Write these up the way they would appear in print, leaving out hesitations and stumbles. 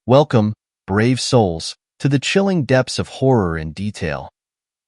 Welcome, brave souls, to the chilling depths of horror and detail,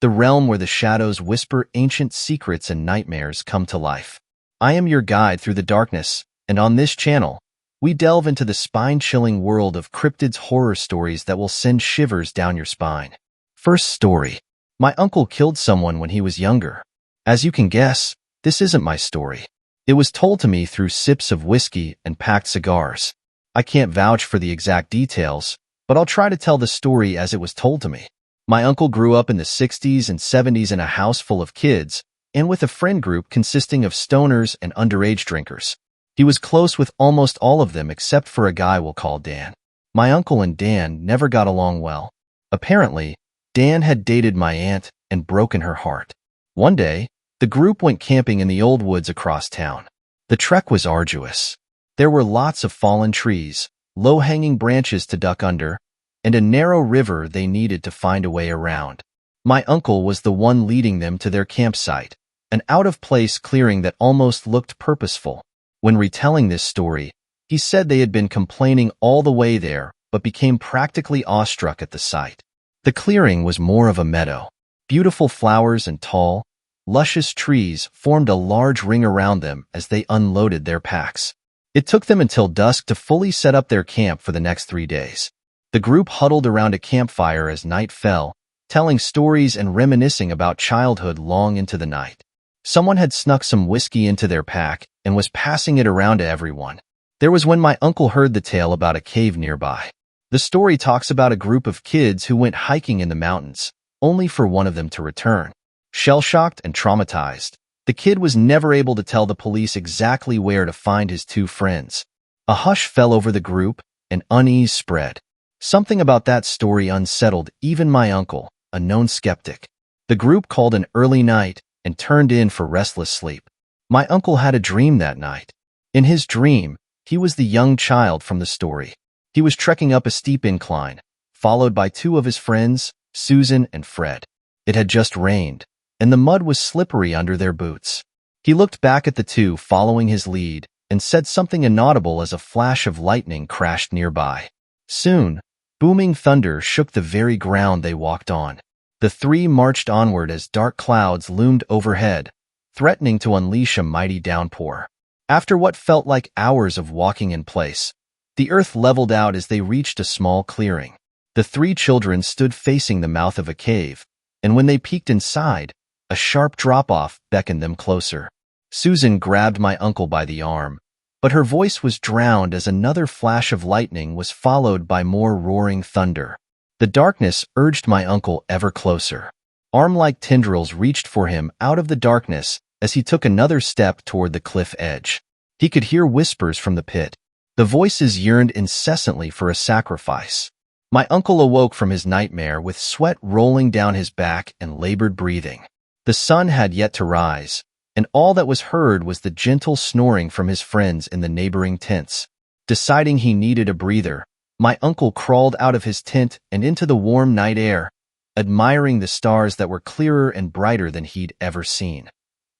the realm where the shadows whisper ancient secrets and nightmares come to life. I am your guide through the darkness, and on this channel, we delve into the spine-chilling world of cryptids horror stories that will send shivers down your spine. First story. My uncle killed someone when he was younger. As you can guess, this isn't my story. It was told to me through sips of whiskey and packed cigars. I can't vouch for the exact details, but I'll try to tell the story as it was told to me. My uncle grew up in the 60s and 70s in a house full of kids, and with a friend group consisting of stoners and underage drinkers. He was close with almost all of them except for a guy we'll call Dan. My uncle and Dan never got along well. Apparently, Dan had dated my aunt and broken her heart. One day, the group went camping in the old woods across town. The trek was arduous. There were lots of fallen trees, low-hanging branches to duck under, and a narrow river they needed to find a way around. My uncle was the one leading them to their campsite, an out-of-place clearing that almost looked purposeful. When retelling this story, he said they had been complaining all the way there, but became practically awestruck at the sight. The clearing was more of a meadow. Beautiful flowers and tall, luscious trees formed a large ring around them as they unloaded their packs. It took them until dusk to fully set up their camp for the next 3 days. The group huddled around a campfire as night fell, telling stories and reminiscing about childhood long into the night. Someone had snuck some whiskey into their pack and was passing it around to everyone. There was when my uncle heard the tale about a cave nearby. The story talks about a group of kids who went hiking in the mountains, only for one of them to return. Shell-shocked and traumatized, the kid was never able to tell the police exactly where to find his two friends. A hush fell over the group, and unease spread. Something about that story unsettled even my uncle, a known skeptic. The group called an early night and turned in for restless sleep. My uncle had a dream that night. In his dream, he was the young child from the story. He was trekking up a steep incline, followed by two of his friends, Susan and Fred. It had just rained, and the mud was slippery under their boots. He looked back at the two following his lead and said something inaudible as a flash of lightning crashed nearby. Soon, booming thunder shook the very ground they walked on. The three marched onward as dark clouds loomed overhead, threatening to unleash a mighty downpour. After what felt like hours of walking in place, the earth leveled out as they reached a small clearing. The three children stood facing the mouth of a cave, and when they peeked inside, a sharp drop-off beckoned them closer. Susan grabbed my uncle by the arm, but her voice was drowned as another flash of lightning was followed by more roaring thunder. The darkness urged my uncle ever closer. Arm-like tendrils reached for him out of the darkness as he took another step toward the cliff edge. He could hear whispers from the pit. The voices yearned incessantly for a sacrifice. My uncle awoke from his nightmare with sweat rolling down his back and labored breathing. The sun had yet to rise, and all that was heard was the gentle snoring from his friends in the neighboring tents. Deciding he needed a breather, my uncle crawled out of his tent and into the warm night air, admiring the stars that were clearer and brighter than he'd ever seen.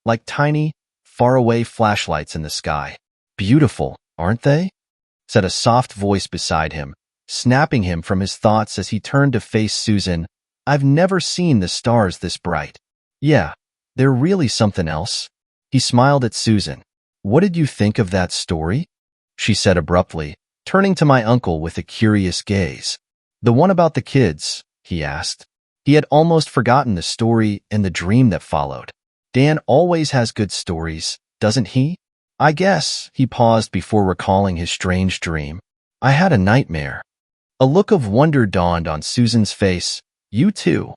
Like tiny, faraway flashlights in the sky. "Beautiful, aren't they?" said a soft voice beside him, snapping him from his thoughts as he turned to face Susan. "I've never seen the stars this bright." "Yeah, they're really something else." He smiled at Susan. "What did you think of that story?" she said abruptly, turning to my uncle with a curious gaze. "The one about the kids?" he asked. He had almost forgotten the story and the dream that followed. Dan always has good stories, doesn't he? I guess. He paused before recalling his strange dream. "I had a nightmare." A look of wonder dawned on Susan's face. "You too?"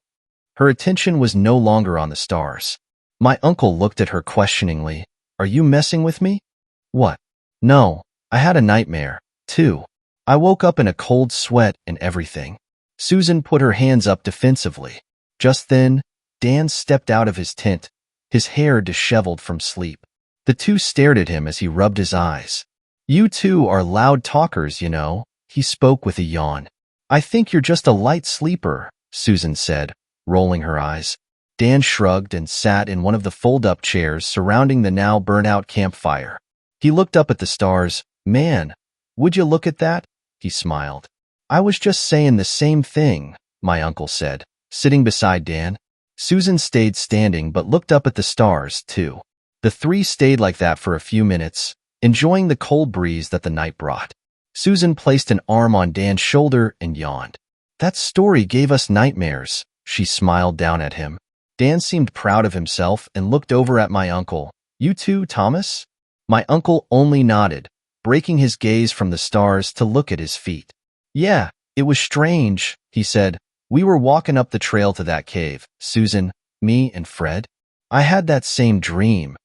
Her attention was no longer on the stars. My uncle looked at her questioningly. "Are you messing with me?" "What?" "No, I had a nightmare, too. I woke up in a cold sweat and everything." Susan put her hands up defensively. Just then, Dan stepped out of his tent, his hair disheveled from sleep. The two stared at him as he rubbed his eyes. "You two are loud talkers, you know," he spoke with a yawn. "I think you're just a light sleeper," Susan said, rolling her eyes. Dan shrugged and sat in one of the fold-up chairs surrounding the now burnt-out campfire. He looked up at the stars. "Man, would you look at that?" he smiled. I was just saying the same thing, my uncle said, sitting beside Dan. Susan stayed standing but looked up at the stars, too. The three stayed like that for a few minutes, enjoying the cold breeze that the night brought. Susan placed an arm on Dan's shoulder and yawned. That story gave us nightmares, she smiled down at him. Dan seemed proud of himself and looked over at my uncle. You too, Thomas? My uncle only nodded, breaking his gaze from the stars to look at his feet. Yeah, it was strange, he said. We were walking up the trail to that cave, Susan, me and Fred. I had that same dream.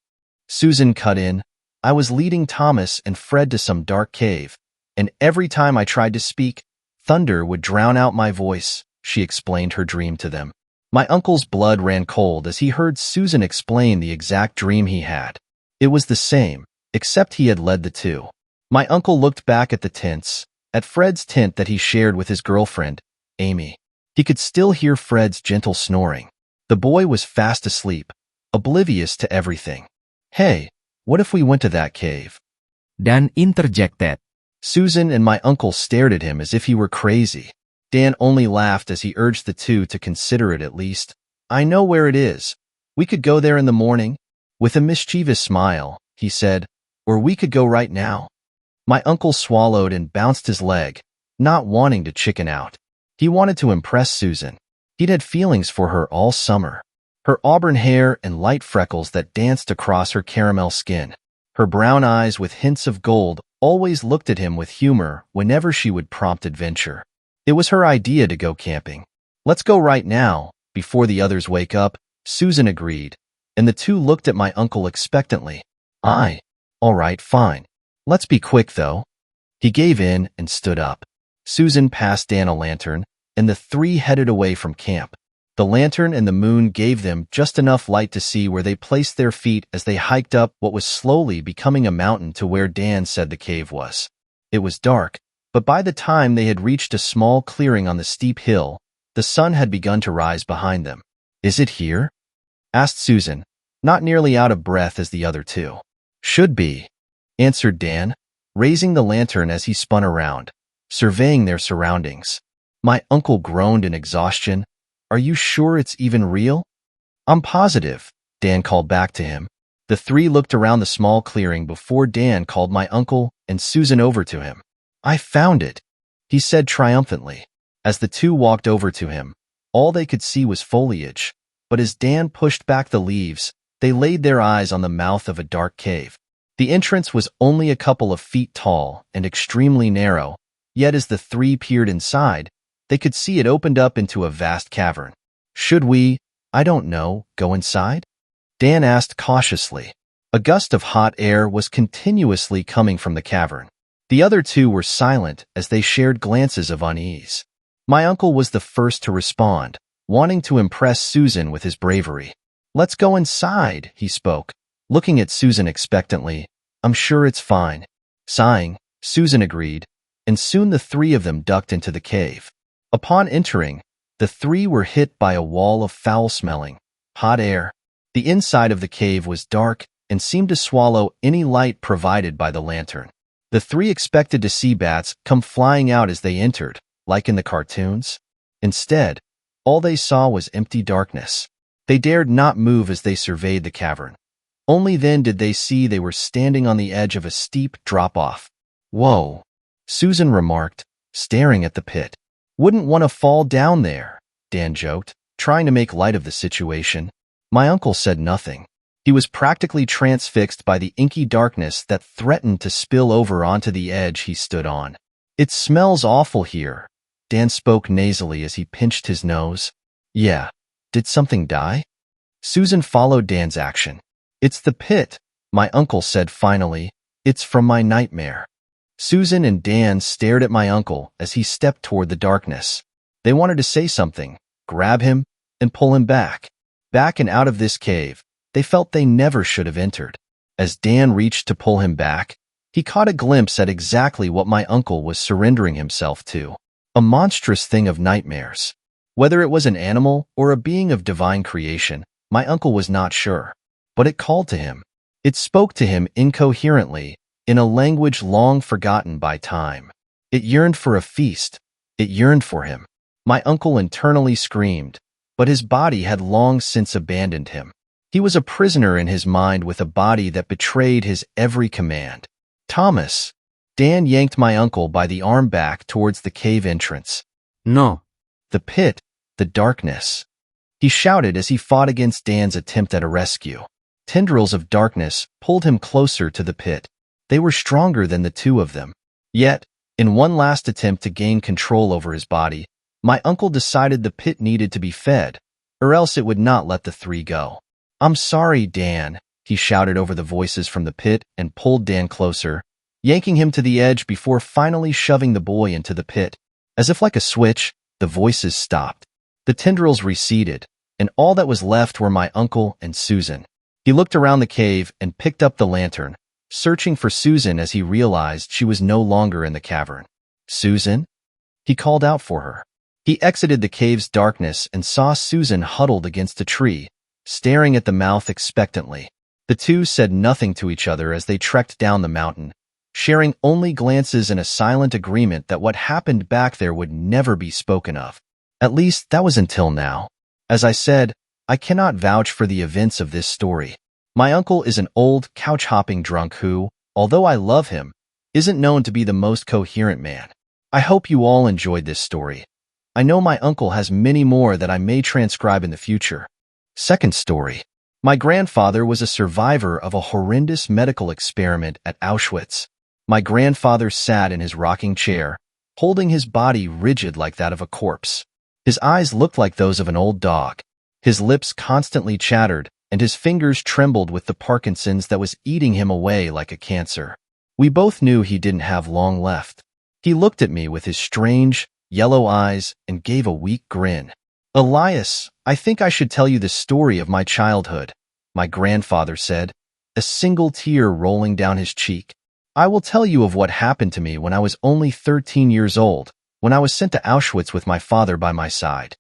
Susan cut in. I was leading Thomas and Fred to some dark cave, and every time I tried to speak, thunder would drown out my voice, she explained her dream to them. My uncle's blood ran cold as he heard Susan explain the exact dream he had. It was the same, except he had led the two. My uncle looked back at the tents, at Fred's tent that he shared with his girlfriend, Amy. He could still hear Fred's gentle snoring. The boy was fast asleep, oblivious to everything. Hey, what if we went to that cave? Dan interjected. Susan and my uncle stared at him as if he were crazy. Dan only laughed as he urged the two to consider it at least. I know where it is. We could go there in the morning. With a mischievous smile, he said, or we could go right now. My uncle swallowed and bounced his leg, not wanting to chicken out. He wanted to impress Susan. He'd had feelings for her all summer. Her auburn hair and light freckles that danced across her caramel skin. Her brown eyes with hints of gold always looked at him with humor whenever she would prompt adventure. It was her idea to go camping. Let's go right now, before the others wake up, Susan agreed, and the two looked at my uncle expectantly. All right, fine. Let's be quick, though. He gave in and stood up. Susan passed Dan a lantern, and the three headed away from camp. The lantern and the moon gave them just enough light to see where they placed their feet as they hiked up what was slowly becoming a mountain to where Dan said the cave was. It was dark, but by the time they had reached a small clearing on the steep hill, the sun had begun to rise behind them. Is it here? Asked Susan, not nearly out of breath as the other two. Should be, answered Dan, raising the lantern as he spun around, surveying their surroundings. My uncle groaned in exhaustion. Are you sure it's even real? I'm positive, Dan called back to him. The three looked around the small clearing before Dan called my uncle and Susan over to him. I found it, he said triumphantly. As the two walked over to him, all they could see was foliage, but as Dan pushed back the leaves, they laid their eyes on the mouth of a dark cave. The entrance was only a couple of feet tall and extremely narrow, yet as the three peered inside, they could see it opened up into a vast cavern. Should we, I don't know, go inside? Dan asked cautiously. A gust of hot air was continuously coming from the cavern. The other two were silent as they shared glances of unease. My uncle was the first to respond, wanting to impress Susan with his bravery. Let's go inside, he spoke, looking at Susan expectantly. I'm sure it's fine. Sighing, Susan agreed, and soon the three of them ducked into the cave. Upon entering, the three were hit by a wall of foul-smelling, hot air. The inside of the cave was dark and seemed to swallow any light provided by the lantern. The three expected to see bats come flying out as they entered, like in the cartoons. Instead, all they saw was empty darkness. They dared not move as they surveyed the cavern. Only then did they see they were standing on the edge of a steep drop-off. Whoa, Susan remarked, staring at the pit. Wouldn't want to fall down there, Dan joked, trying to make light of the situation. My uncle said nothing. He was practically transfixed by the inky darkness that threatened to spill over onto the edge he stood on. It smells awful here, Dan spoke nasally as he pinched his nose. Yeah, did something die? Susan followed Dan's action. It's the pit, my uncle said finally. It's from my nightmare. Susan and Dan stared at my uncle as he stepped toward the darkness. They wanted to say something, grab him, and pull him back. Back and out of this cave, they felt they never should have entered. As Dan reached to pull him back, he caught a glimpse at exactly what my uncle was surrendering himself to. A monstrous thing of nightmares. Whether it was an animal or a being of divine creation, my uncle was not sure. But it called to him. It spoke to him incoherently, in a language long forgotten by time. It yearned for a feast, It yearned for him. My uncle internally screamed, but his body had long since abandoned him. He was a prisoner in his mind with a body that betrayed his every command. Thomas. Dan yanked my uncle by the arm back towards the cave entrance. No. The pit, the darkness. He shouted as he fought against Dan's attempt at a rescue. Tendrils of darkness pulled him closer to the pit. They were stronger than the two of them. Yet, in one last attempt to gain control over his body, my uncle decided the pit needed to be fed, or else it would not let the three go. "I'm sorry, Dan," he shouted over the voices from the pit and pulled Dan closer, yanking him to the edge before finally shoving the boy into the pit. As if like a switch, the voices stopped. The tendrils receded, and all that was left were my uncle and Susan. He looked around the cave and picked up the lantern, searching for Susan as he realized she was no longer in the cavern. "Susan?" He called out for her. He exited the cave's darkness and saw Susan huddled against a tree, staring at the mouth expectantly. The two said nothing to each other as they trekked down the mountain, sharing only glances and a silent agreement that what happened back there would never be spoken of. At least, that was until now. As I said, I cannot vouch for the events of this story. My uncle is an old, couch-hopping drunk who, although I love him, isn't known to be the most coherent man. I hope you all enjoyed this story. I know my uncle has many more that I may transcribe in the future. Second story. My grandfather was a survivor of a horrendous medical experiment at Auschwitz. My grandfather sat in his rocking chair, holding his body rigid like that of a corpse. His eyes looked like those of an old dog. His lips constantly chattered, and his fingers trembled with the Parkinson's that was eating him away like a cancer. We both knew he didn't have long left. He looked at me with his strange, yellow eyes and gave a weak grin. "Elias, I think I should tell you the story of my childhood," my grandfather said, a single tear rolling down his cheek. "I will tell you of what happened to me when I was only 13 years old, when I was sent to Auschwitz with my father by my side."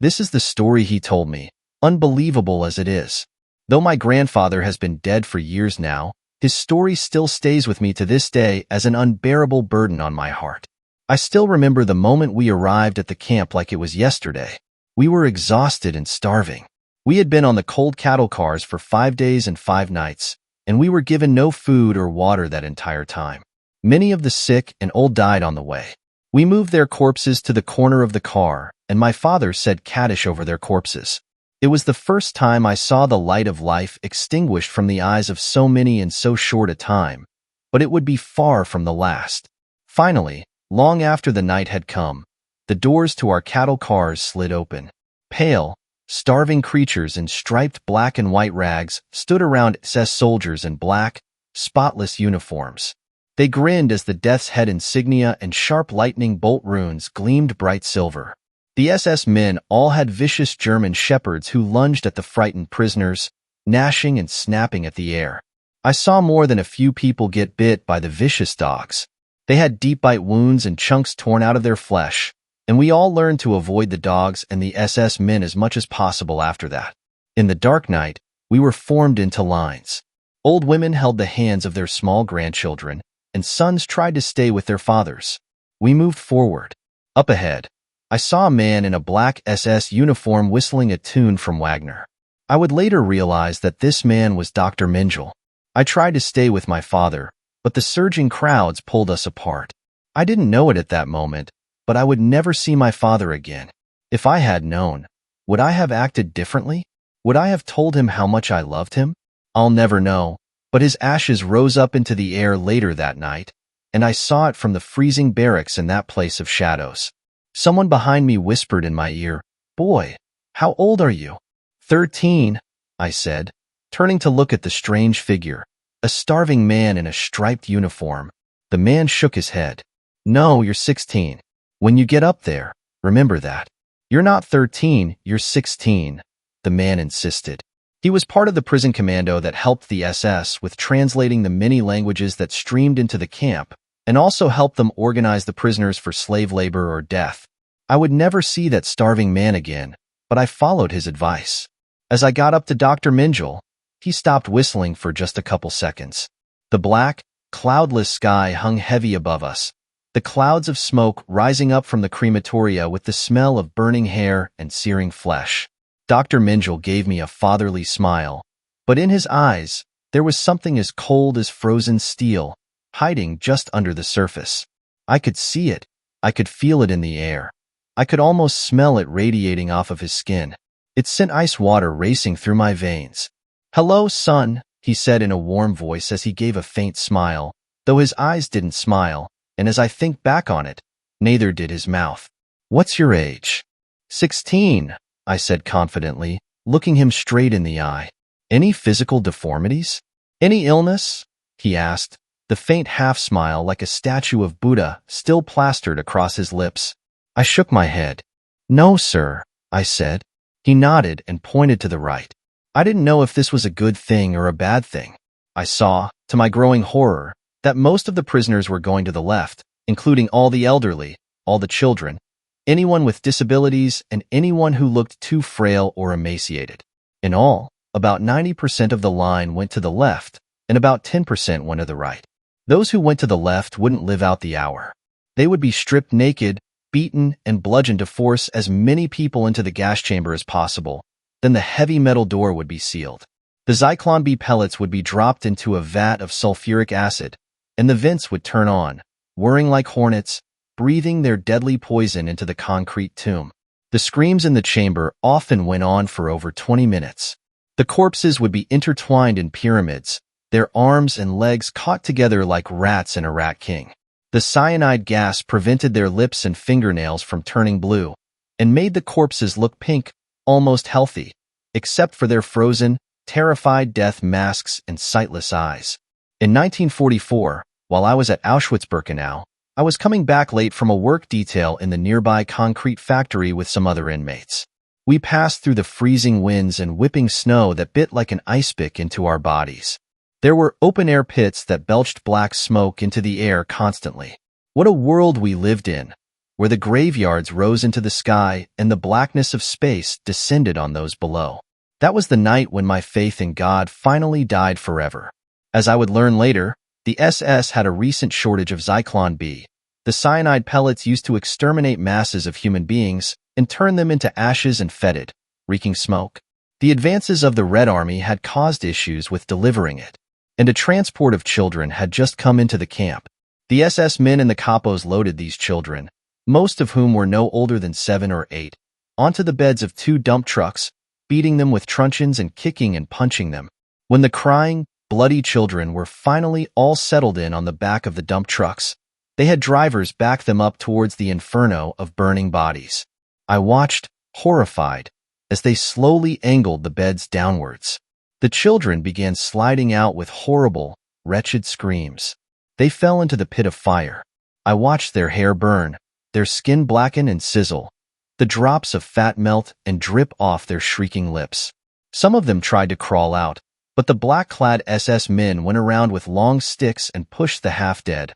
This is the story he told me, unbelievable as it is. Though my grandfather has been dead for years now, his story still stays with me to this day as an unbearable burden on my heart. I still remember the moment we arrived at the camp like it was yesterday. We were exhausted and starving. We had been on the cold cattle cars for 5 days and 5 nights, and we were given no food or water that entire time. Many of the sick and old died on the way. We moved their corpses to the corner of the car, and my father said Kaddish over their corpses. It was the first time I saw the light of life extinguished from the eyes of so many in so short a time, but it would be far from the last. Finally, long after the night had come, the doors to our cattle cars slid open. Pale, starving creatures in striped black and white rags stood around SS soldiers in black, spotless uniforms. They grinned as the death's head insignia and sharp lightning bolt runes gleamed bright silver. The SS men all had vicious German shepherds who lunged at the frightened prisoners, gnashing and snapping at the air. I saw more than a few people get bit by the vicious dogs. They had deep bite wounds and chunks torn out of their flesh, and we all learned to avoid the dogs and the SS men as much as possible after that. In the dark night, we were formed into lines. Old women held the hands of their small grandchildren, and sons tried to stay with their fathers. We moved forward. Up ahead, I saw a man in a black SS uniform whistling a tune from Wagner. I would later realize that this man was Dr. Mengele. I tried to stay with my father, but the surging crowds pulled us apart. I didn't know it at that moment, but I would never see my father again. If I had known, would I have acted differently? Would I have told him how much I loved him? I'll never know, but his ashes rose up into the air later that night, and I saw it from the freezing barracks in that place of shadows. Someone behind me whispered in my ear, "Boy, how old are you?" 13, I said, turning to look at the strange figure, a starving man in a striped uniform. The man shook his head. "No, you're 16. When you get up there, remember that. You're not 13, you're 16, the man insisted. He was part of the prison commando that helped the SS with translating the many languages that streamed into the camp, and also helped them organize the prisoners for slave labor or death. I would never see that starving man again, but I followed his advice. As I got up to Dr. Mengele, he stopped whistling for just a couple seconds. The black, cloudless sky hung heavy above us, the clouds of smoke rising up from the crematoria with the smell of burning hair and searing flesh. Dr. Minjal gave me a fatherly smile, but in his eyes, there was something as cold as frozen steel, hiding just under the surface. I could see it. I could feel it in the air. I could almost smell it radiating off of his skin. It sent ice water racing through my veins. "Hello, son," he said in a warm voice as he gave a faint smile, though his eyes didn't smile, and as I think back on it, neither did his mouth. "What's your age?" 16, I said confidently, looking him straight in the eye. "Any physical deformities? Any illness?" he asked, the faint half-smile like a statue of Buddha still plastered across his lips. I shook my head. "No, sir," I said. He nodded and pointed to the right. I didn't know if this was a good thing or a bad thing. I saw, to my growing horror, that most of the prisoners were going to the left, including all the elderly, all the children, anyone with disabilities, and anyone who looked too frail or emaciated. In all, about 90% of the line went to the left, and about 10% went to the right. Those who went to the left wouldn't live out the hour. They would be stripped naked, beaten, and bludgeoned to force as many people into the gas chamber as possible. Then the heavy metal door would be sealed. The Zyklon B pellets would be dropped into a vat of sulfuric acid, and the vents would turn on, whirring like hornets, breathing their deadly poison into the concrete tomb. The screams in the chamber often went on for over 20 minutes. The corpses would be intertwined in pyramids, their arms and legs caught together like rats in a rat king. The cyanide gas prevented their lips and fingernails from turning blue, and made the corpses look pink, almost healthy, except for their frozen, terrified death masks and sightless eyes. In 1944, while I was at Auschwitz-Birkenau, I was coming back late from a work detail in the nearby concrete factory with some other inmates. We passed through the freezing winds and whipping snow that bit like an ice pick into our bodies. There were open-air pits that belched black smoke into the air constantly. What a world we lived in, where the graveyards rose into the sky and the blackness of space descended on those below. That was the night when my faith in God finally died forever. As I would learn later, the SS had a recent shortage of Zyklon B, the cyanide pellets used to exterminate masses of human beings and turn them into ashes and fetid, reeking smoke. The advances of the Red Army had caused issues with delivering it, and a transport of children had just come into the camp. The SS men and the capos loaded these children, most of whom were no older than 7 or 8, onto the beds of 2 dump trucks, beating them with truncheons and kicking and punching them. When the crying, bloody children were finally all settled in on the back of the dump trucks, they had drivers back them up towards the inferno of burning bodies. I watched, horrified, as they slowly angled the beds downwards. The children began sliding out with horrible, wretched screams. They fell into the pit of fire. I watched their hair burn, their skin blacken and sizzle, the drops of fat melt and drip off their shrieking lips. Some of them tried to crawl out, but the black-clad SS men went around with long sticks and pushed the half-dead,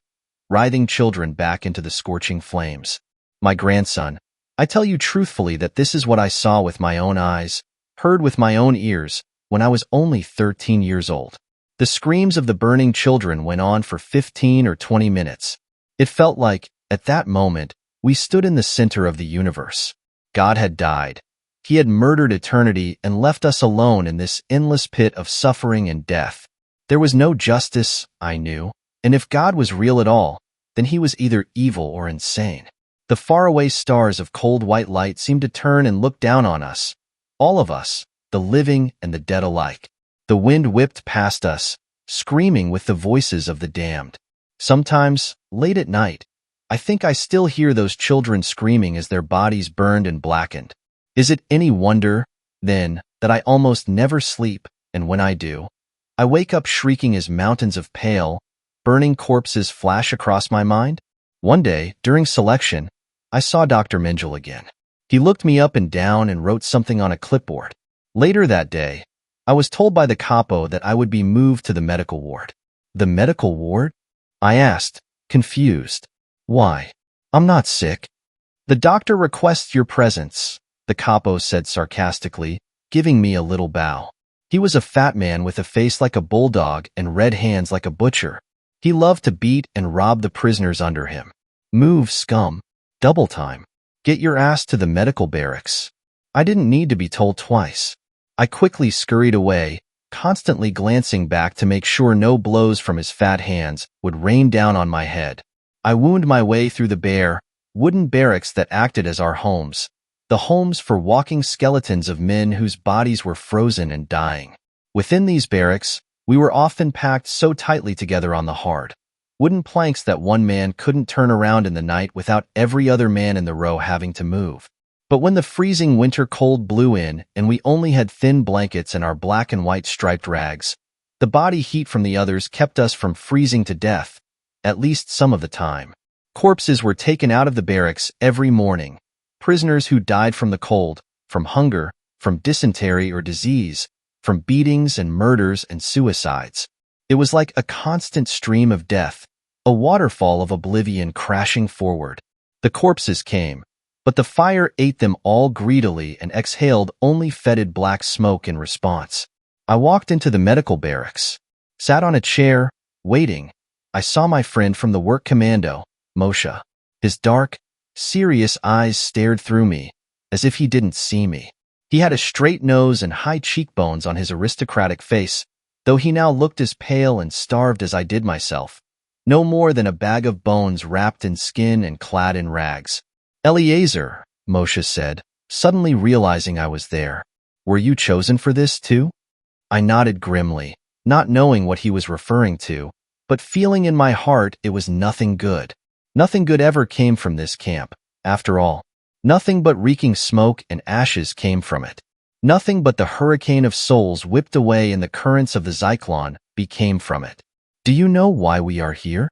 writhing children back into the scorching flames. My grandson, I tell you truthfully that this is what I saw with my own eyes, heard with my own ears, when I was only 13 years old. The screams of the burning children went on for 15 or 20 minutes. It felt like, at that moment, we stood in the center of the universe. God had died. He had murdered eternity and left us alone in this endless pit of suffering and death. There was no justice, I knew, and if God was real at all, then he was either evil or insane. The faraway stars of cold white light seemed to turn and look down on us, all of us, the living and the dead alike. The wind whipped past us, screaming with the voices of the damned. Sometimes, late at night, I think I still hear those children screaming as their bodies burned and blackened. Is it any wonder, then, that I almost never sleep, and when I do, I wake up shrieking as mountains of pale, burning corpses flash across my mind? One day, during selection, I saw Dr. Minjal again. He looked me up and down and wrote something on a clipboard. Later that day, I was told by the capo that I would be moved to the medical ward. The medical ward? I asked, confused. Why? I'm not sick. The doctor requests your presence, the capo said sarcastically, giving me a little bow. He was a fat man with a face like a bulldog and red hands like a butcher. He loved to beat and rob the prisoners under him. Move, scum. Double time. Get your ass to the medical barracks. I didn't need to be told twice. I quickly scurried away, constantly glancing back to make sure no blows from his fat hands would rain down on my head. I wound my way through the bare, wooden barracks that acted as our homes, the homes for walking skeletons of men whose bodies were frozen and dying. Within these barracks, we were often packed so tightly together on the hard, wooden planks that one man couldn't turn around in the night without every other man in the row having to move. But when the freezing winter cold blew in and we only had thin blankets and our black and white striped rags, the body heat from the others kept us from freezing to death, at least some of the time. Corpses were taken out of the barracks every morning, prisoners who died from the cold, from hunger, from dysentery or disease, from beatings and murders and suicides. It was like a constant stream of death, a waterfall of oblivion crashing forward. The corpses came, but the fire ate them all greedily and exhaled only fetid black smoke in response. I walked into the medical barracks, sat on a chair, waiting. I saw my friend from the work commando, Moshe. His dark, serious eyes stared through me, as if he didn't see me. He had a straight nose and high cheekbones on his aristocratic face, though he now looked as pale and starved as I did myself, no more than a bag of bones wrapped in skin and clad in rags. "Eliezer," Moshe said, suddenly realizing I was there. "Were you chosen for this too?" I nodded grimly, not knowing what he was referring to, but feeling in my heart it was nothing good. Nothing good ever came from this camp, after all. Nothing but reeking smoke and ashes came from it. Nothing but the hurricane of souls whipped away in the currents of the Zyklon became from it. "Do you know why we are here?"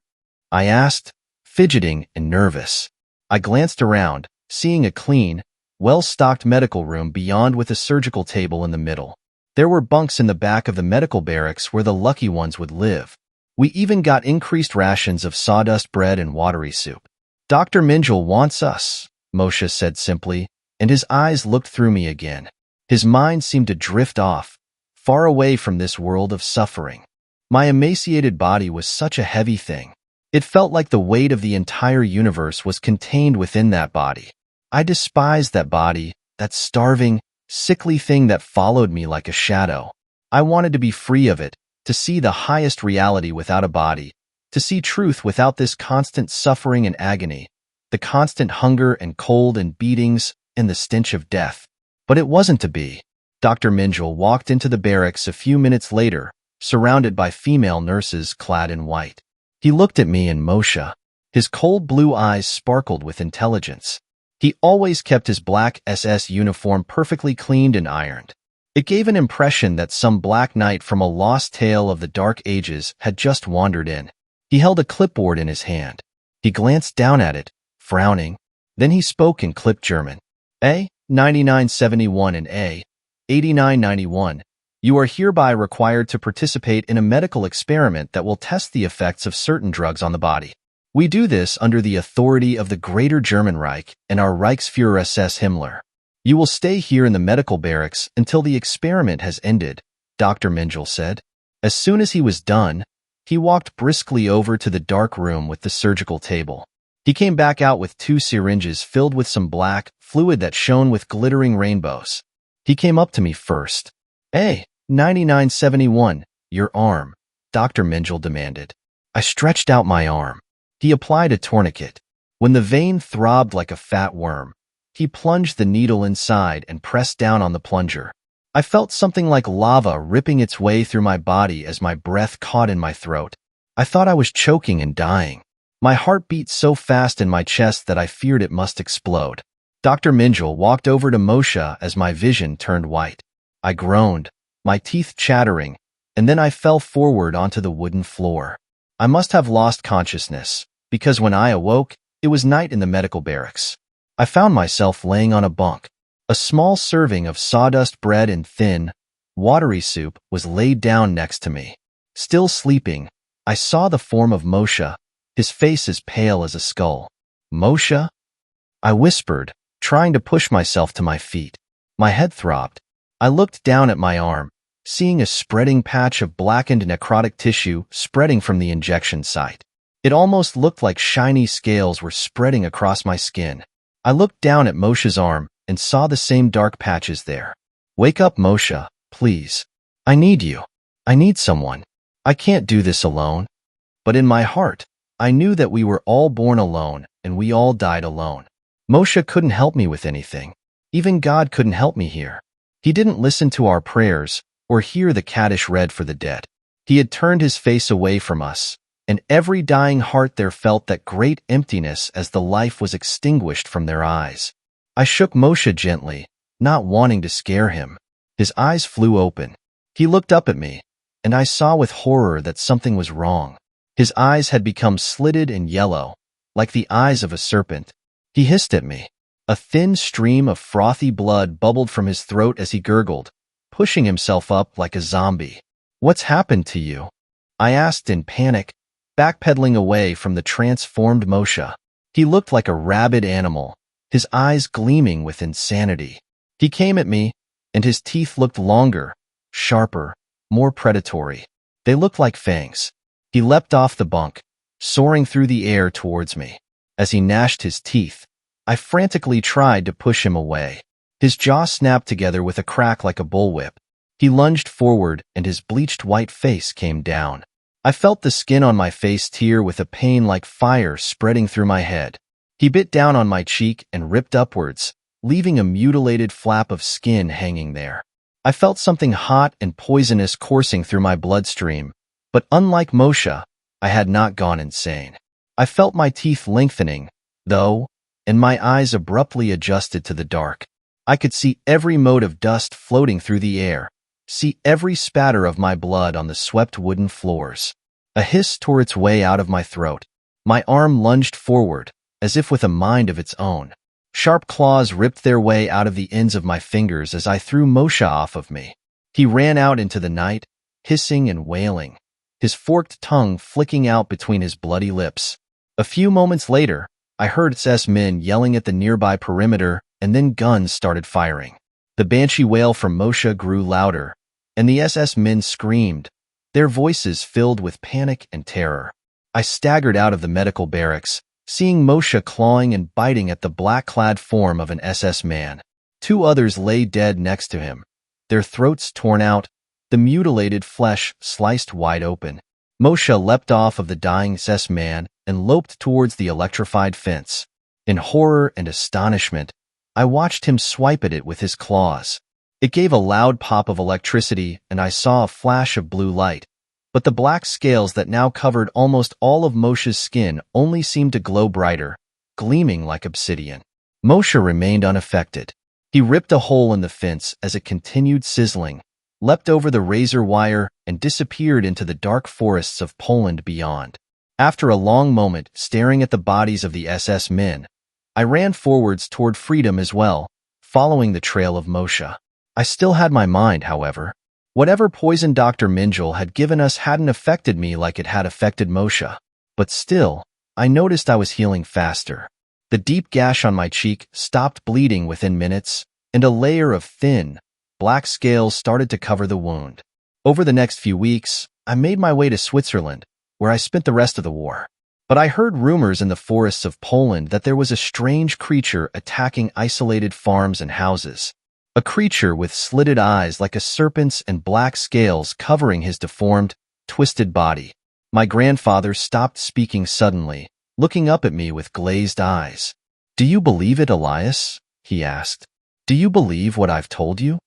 I asked, fidgeting and nervous. I glanced around, seeing a clean, well-stocked medical room beyond with a surgical table in the middle. There were bunks in the back of the medical barracks where the lucky ones would live. We even got increased rations of sawdust bread and watery soup. "Dr. Minjal wants us," Moshe said simply, and his eyes looked through me again. His mind seemed to drift off, far away from this world of suffering. My emaciated body was such a heavy thing. It felt like the weight of the entire universe was contained within that body. I despised that body, that starving, sickly thing that followed me like a shadow. I wanted to be free of it, to see the highest reality without a body, to see truth without this constant suffering and agony, the constant hunger and cold and beatings and the stench of death. But it wasn't to be. Dr. Minjal walked into the barracks a few minutes later, surrounded by female nurses clad in white. He looked at me and Moshe. His cold blue eyes sparkled with intelligence. He always kept his black SS uniform perfectly cleaned and ironed. It gave an impression that some black knight from a lost tale of the Dark Ages had just wandered in. He held a clipboard in his hand. He glanced down at it, frowning. Then he spoke in clipped German. "A. 9971 and A. 8991. You are hereby required to participate in a medical experiment that will test the effects of certain drugs on the body. We do this under the authority of the Greater German Reich and our Reichsfuhrer SS Himmler. You will stay here in the medical barracks until the experiment has ended," Dr. Minjal said. As soon as he was done, he walked briskly over to the dark room with the surgical table. He came back out with 2 syringes filled with some black fluid that shone with glittering rainbows. He came up to me first. "Hey, 9971, your arm," Dr. Minjal demanded. I stretched out my arm. He applied a tourniquet. When the vein throbbed like a fat worm, he plunged the needle inside and pressed down on the plunger. I felt something like lava ripping its way through my body as my breath caught in my throat. I thought I was choking and dying. My heart beat so fast in my chest that I feared it must explode. Dr. Minjal walked over to Moshe as my vision turned white. I groaned, my teeth chattering, and then I fell forward onto the wooden floor. I must have lost consciousness, because when I awoke, it was night in the medical barracks. I found myself laying on a bunk. A small serving of sawdust bread and thin, watery soup was laid down next to me. Still sleeping, I saw the form of Moshe, his face as pale as a skull. "Moshe?" I whispered, trying to push myself to my feet. My head throbbed. I looked down at my arm, seeing a spreading patch of blackened necrotic tissue spreading from the injection site. It almost looked like shiny scales were spreading across my skin. I looked down at Moshe's arm and saw the same dark patches there. Wake up, Moshe, please. I need you. I need someone. I can't do this alone. But in my heart, I knew that we were all born alone and we all died alone. Moshe couldn't help me with anything. Even God couldn't help me here. He didn't listen to our prayers or hear the Kaddish read for the dead. He had turned his face away from us, and every dying heart there felt that great emptiness as the life was extinguished from their eyes. I shook Moshe gently, not wanting to scare him. His eyes flew open. He looked up at me, and I saw with horror that something was wrong. His eyes had become slitted and yellow, like the eyes of a serpent. He hissed at me. A thin stream of frothy blood bubbled from his throat as he gurgled, pushing himself up like a zombie. What's happened to you? I asked in panic, backpedaling away from the transformed Moshe. He looked like a rabid animal, his eyes gleaming with insanity. He came at me, and his teeth looked longer, sharper, more predatory. They looked like fangs. He leapt off the bunk, soaring through the air towards me. As he gnashed his teeth, I frantically tried to push him away. His jaw snapped together with a crack like a bullwhip. He lunged forward and his bleached white face came down. I felt the skin on my face tear with a pain like fire spreading through my head. He bit down on my cheek and ripped upwards, leaving a mutilated flap of skin hanging there. I felt something hot and poisonous coursing through my bloodstream, but unlike Moshe, I had not gone insane. I felt my teeth lengthening, though, and my eyes abruptly adjusted to the dark. I could see every mote of dust floating through the air, see every spatter of my blood on the swept wooden floors. A hiss tore its way out of my throat. My arm lunged forward, as if with a mind of its own. Sharp claws ripped their way out of the ends of my fingers as I threw Moshe off of me. He ran out into the night, hissing and wailing, his forked tongue flicking out between his bloody lips. A few moments later, I heard SS men yelling at the nearby perimeter, and then guns started firing. The banshee wail from Moshe grew louder, and the SS men screamed, their voices filled with panic and terror. I staggered out of the medical barracks, seeing Moshe clawing and biting at the black-clad form of an SS man. Two others lay dead next to him, their throats torn out, the mutilated flesh sliced wide open. Moshe leapt off of the dying SS man and loped towards the electrified fence. In horror and astonishment, I watched him swipe at it with his claws. It gave a loud pop of electricity, and I saw a flash of blue light. But the black scales that now covered almost all of Moshe's skin only seemed to glow brighter, gleaming like obsidian. Moshe remained unaffected. He ripped a hole in the fence as it continued sizzling, leapt over the razor wire, and disappeared into the dark forests of Poland beyond. After a long moment staring at the bodies of the SS men, I ran forwards toward freedom as well, following the trail of Moshe. I still had my mind, however. Whatever poison Dr. Minjal had given us hadn't affected me like it had affected Moshe. But still, I noticed I was healing faster. The deep gash on my cheek stopped bleeding within minutes, and a layer of thin, black scales started to cover the wound. Over the next few weeks, I made my way to Switzerland, where I spent the rest of the war. But I heard rumors in the forests of Poland that there was a strange creature attacking isolated farms and houses. A creature with slitted eyes like a serpent's and black scales covering his deformed, twisted body. My grandfather stopped speaking suddenly, looking up at me with glazed eyes. "Do you believe it, Elias?" he asked. "Do you believe what I've told you?"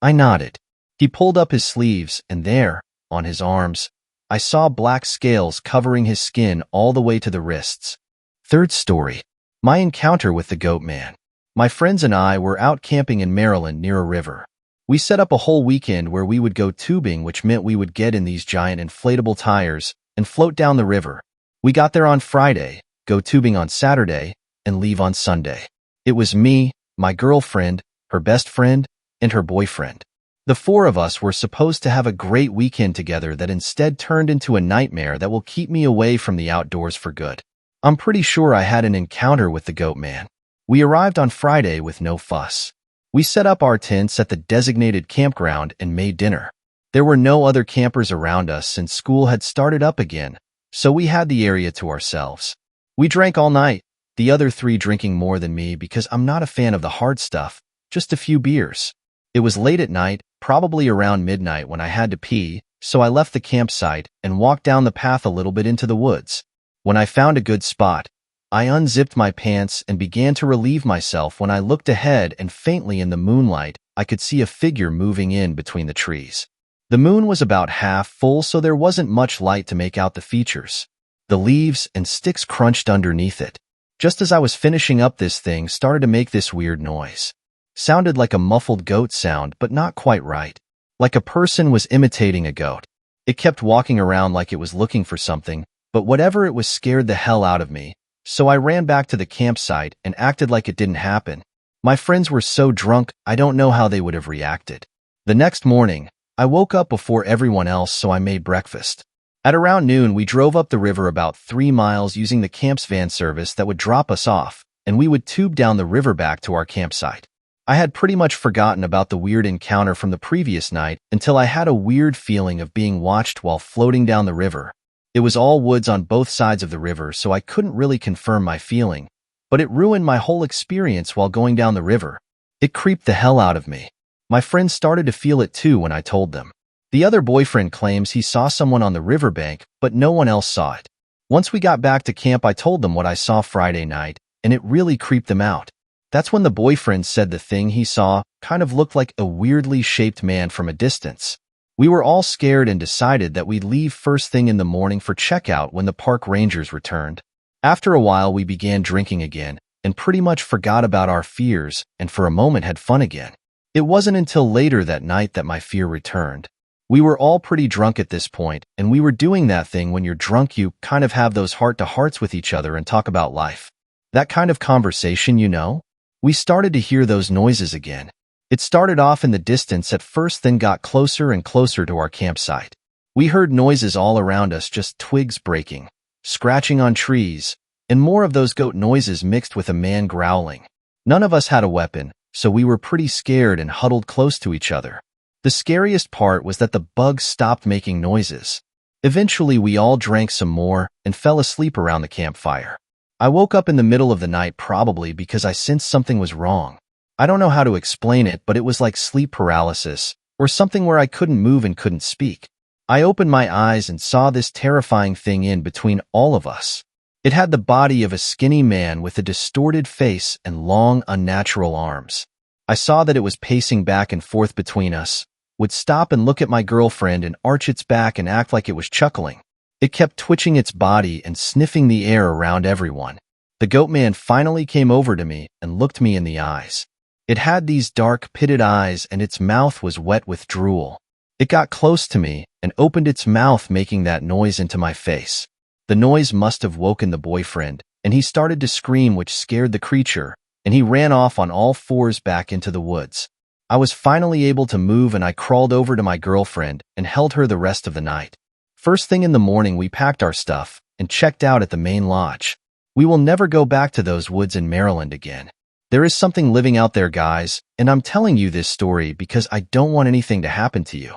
I nodded. He pulled up his sleeves, and there, on his arms, I saw black scales covering his skin all the way to the wrists. Third story. My encounter with the goat man. My friends and I were out camping in Maryland near a river. We set up a whole weekend where we would go tubing, which meant we would get in these giant inflatable tires and float down the river. We got there on Friday, go tubing on Saturday, and leave on Sunday. It was me, my girlfriend, her best friend, and her boyfriend. The four of us were supposed to have a great weekend together that instead turned into a nightmare that will keep me away from the outdoors for good. I'm pretty sure I had an encounter with the goat man. We arrived on Friday with no fuss. We set up our tents at the designated campground and made dinner. There were no other campers around us since school had started up again, so we had the area to ourselves. We drank all night, the other three drinking more than me because I'm not a fan of the hard stuff, just a few beers. It was late at night, probably around midnight when I had to pee, so I left the campsite and walked down the path a little bit into the woods. When I found a good spot, I unzipped my pants and began to relieve myself when I looked ahead and faintly in the moonlight, I could see a figure moving in between the trees. The moon was about half full, so there wasn't much light to make out the features. The leaves and sticks crunched underneath it. Just as I was finishing up, this thing started to make this weird noise. Sounded like a muffled goat sound, but not quite right. Like a person was imitating a goat. It kept walking around like it was looking for something, but whatever it was scared the hell out of me. So I ran back to the campsite and acted like it didn't happen. My friends were so drunk, I don't know how they would have reacted. The next morning, I woke up before everyone else, so I made breakfast. At around noon, we drove up the river about 3 miles using the camp's van service that would drop us off, and we would tube down the river back to our campsite. I had pretty much forgotten about the weird encounter from the previous night until I had a weird feeling of being watched while floating down the river. It was all woods on both sides of the river, so I couldn't really confirm my feeling, but it ruined my whole experience while going down the river. It creeped the hell out of me. My friends started to feel it too when I told them. The other boyfriend claims he saw someone on the riverbank, but no one else saw it. Once we got back to camp, I told them what I saw Friday night, and it really creeped them out. That's when the boyfriend said the thing he saw kind of looked like a weirdly shaped man from a distance. We were all scared and decided that we'd leave first thing in the morning for checkout when the park rangers returned. After a while, we began drinking again and pretty much forgot about our fears and for a moment had fun again. It wasn't until later that night that my fear returned. We were all pretty drunk at this point, and we were doing that thing when you're drunk you kind of have those heart-to-hearts with each other and talk about life. That kind of conversation, you know? We started to hear those noises again. It started off in the distance at first, then got closer and closer to our campsite. We heard noises all around us, just twigs breaking, scratching on trees, and more of those goat noises mixed with a man growling. None of us had a weapon, so we were pretty scared and huddled close to each other. The scariest part was that the bugs stopped making noises. Eventually, we all drank some more and fell asleep around the campfire. I woke up in the middle of the night probably because I sensed something was wrong. I don't know how to explain it, but it was like sleep paralysis or something where I couldn't move and couldn't speak. I opened my eyes and saw this terrifying thing in between all of us. It had the body of a skinny man with a distorted face and long, unnatural arms. I saw that it was pacing back and forth between us, would stop and look at my girlfriend and arch its back and act like it was chuckling. It kept twitching its body and sniffing the air around everyone. The goat man finally came over to me and looked me in the eyes. It had these dark, pitted eyes and its mouth was wet with drool. It got close to me and opened its mouth, making that noise into my face. The noise must have woken the boyfriend, and he started to scream, which scared the creature, and he ran off on all fours back into the woods. I was finally able to move, and I crawled over to my girlfriend and held her the rest of the night. First thing in the morning, we packed our stuff and checked out at the main lodge. We will never go back to those woods in Maryland again. There is something living out there, guys, and I'm telling you this story because I don't want anything to happen to you.